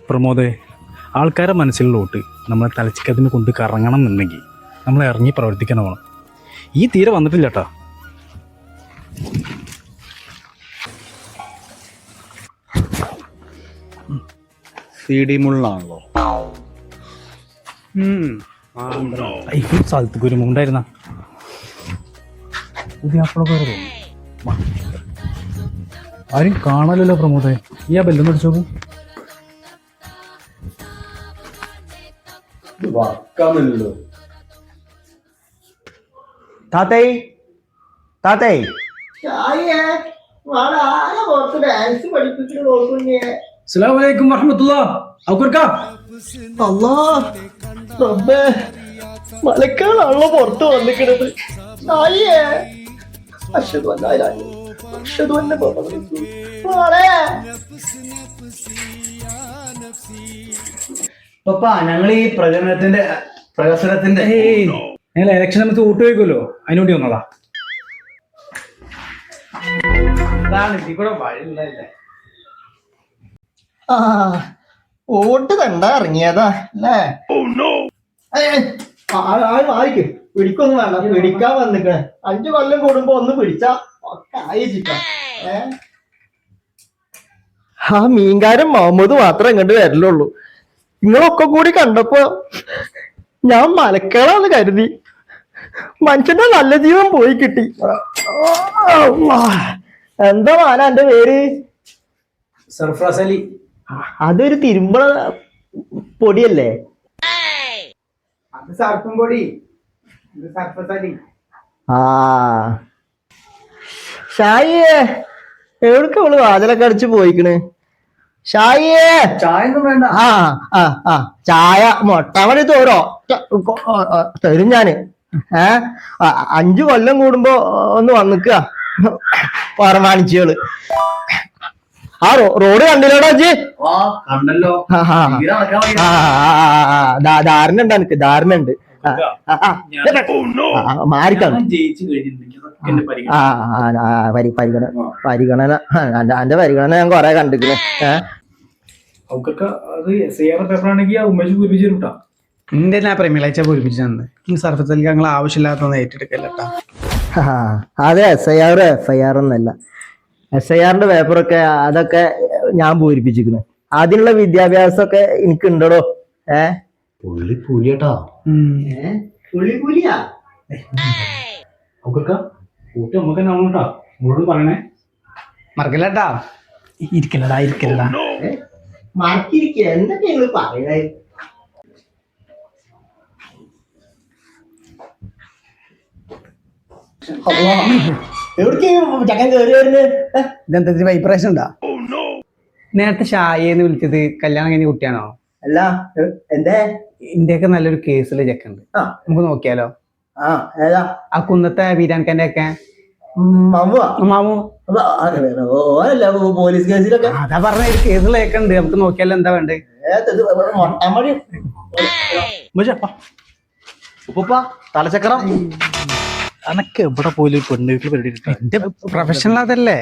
പ്രമോദേ, ആൾക്കാരുടെ മനസ്സിലോട്ട് നമ്മളെ തലച്ചിക്കതിന് കൊണ്ട് കറങ്ങണം എന്നുണ്ടെങ്കിൽ നമ്മൾ ഇറങ്ങി പ്രവർത്തിക്കണം. ഈ തീരെ വന്നിട്ടില്ല കേട്ടോ. CD മുള്ളാണല്ലോ. സ്ഥലത്തേക്ക് ഒരു മുണ്ടായിരുന്ന പുതിയ അപ്പളൊക്കെ ആരും കാണാലല്ലോ പ്രമോദേ. ഈ ആ ബെല്ലൊന്നും അടിച്ചോക്ക്. താത്തേ താത്തേ അസ്സലാമു വറഹ്മത്തുള്ളാഹി. മലക്കാണല്ലോ പുറത്ത് വന്നിക്കണത്. ഞങ്ങൾ ഈ പ്രകസനത്തിന്റെ ഞങ്ങൾ ഇലക്ഷൻ സമയത്ത് വോട്ട് ചോദിക്കുമല്ലോ, അതിനുവേണ്ടി വന്നോളാ. വോട്ട് കണ്ടാ ഇറങ്ങിയതാ അല്ലേ? ആയിരിക്കും. പിടിക്കൊന്നും വേണ്ട, പിടിക്കാൻ വന്നിക്കണേ. 5 കൊല്ലം കൂടുമ്പോ ഒന്ന് പിടിച്ചാ ഒക്കെ ആയിരിക്കാം. ആ മീൻകാരൻ മുഹമ്മദ് മാത്രം ഇങ്ങോട്ട് വരലുള്ളൂ. നിങ്ങളൊക്കെ കൂടി കണ്ടപ്പോ ഞാൻ മലക്കാളാന്ന് കരുതി. മനുഷ്യന്റെ നല്ല ജീവൻ പോയി കിട്ടി. എന്താ മാന എന്റെ പേര്? സർഫറാസ് അലി. അതൊരു തിരുമ്പള പൊടിയല്ലേ? അത് സർഫും പൊടി. സർഫറാസ് അലി. ആ ഷായിയെ എവിടേക്ക് അവള് വാതിലൊക്കെ അടിച്ച് പോയിക്കണ്? ഷായിയെ ചായ ഒന്നും വേണ്ട. ആ ചായ മൊട്ടമണി തോരോ തരും ഞാന്. 5 കൊല്ലം കൂടുമ്പോ ഒന്ന് വന്നിക്കുക പറമാണിച്ചകള്. ആ റോഡ് കണ്ടില്ലോടാ അജി? കണ്ടല്ലോ. ധാരണ ഉണ്ട് എനിക്ക്, ധാരണ ഉണ്ട്. മാറിക്കാണ് പരിഗണന. എന്റെ പരിഗണന ഞാൻ കൊറേ കണ്ടിരിക്കുന്നു. എന്റെ പ്രേമിളാഴ്ച പൂരിപ്പിച്ചു. സർഫറാസ് അലിക്ക് ഞങ്ങൾ ആവശ്യമില്ലാത്തൊന്നും ഏറ്റെടുക്കല്ലോ. അതെ FIR ഒന്നല്ല. SIR പേപ്പറൊക്കെ അതൊക്കെ ഞാൻ പൂരിപ്പിച്ചിരിക്കുന്നു. അതിനുള്ള വിദ്യാഭ്യാസമൊക്കെ എനിക്ക് ഉണ്ടോ? പുലിയേട്ടാ. പുലിയാ പറയണേ. മറക്കല്ലട്ടാ. ഇരിക്കല്ലടാ. മറക്കിരിക്കുക. എന്തൊക്കെ നിങ്ങൾ പറയണേ? എവിടേക്ക് ചക്കൻ കയറി വരുന്നത്? ഇതെന്താ വൈബ്രേഷൻ ഉണ്ടാ? നേരത്തെ ഷായെന്ന് വിളിച്ചത് കല്യാണം കഴിഞ്ഞ കുട്ടിയാണോ? അല്ല എന്തേ? ഇന്ത്യക്ക് നല്ലൊരു കേസില് ചെക്കുണ്ട്, നമുക്ക് നോക്കിയാലോ? ഏതാ? ആ കുന്നത്തെ വീരാൻകന്റെ ഒക്കെ മാമു. ഓരല്ല പോലീസ് കേസിലൊക്കെ. അതാ പറഞ്ഞ ഒരു കേസുള്ള ചെക്കുണ്ട്, നമുക്ക് നോക്കിയാലോ? എന്താ വേണ്ടേ? തലച്ചക്രം അനക്ക് എവിടെ പോലും പെണ്ണ് വീട്ടിൽ പരിപാടി. എന്റെ പ്രൊഫഷണൽ അതല്ലേ.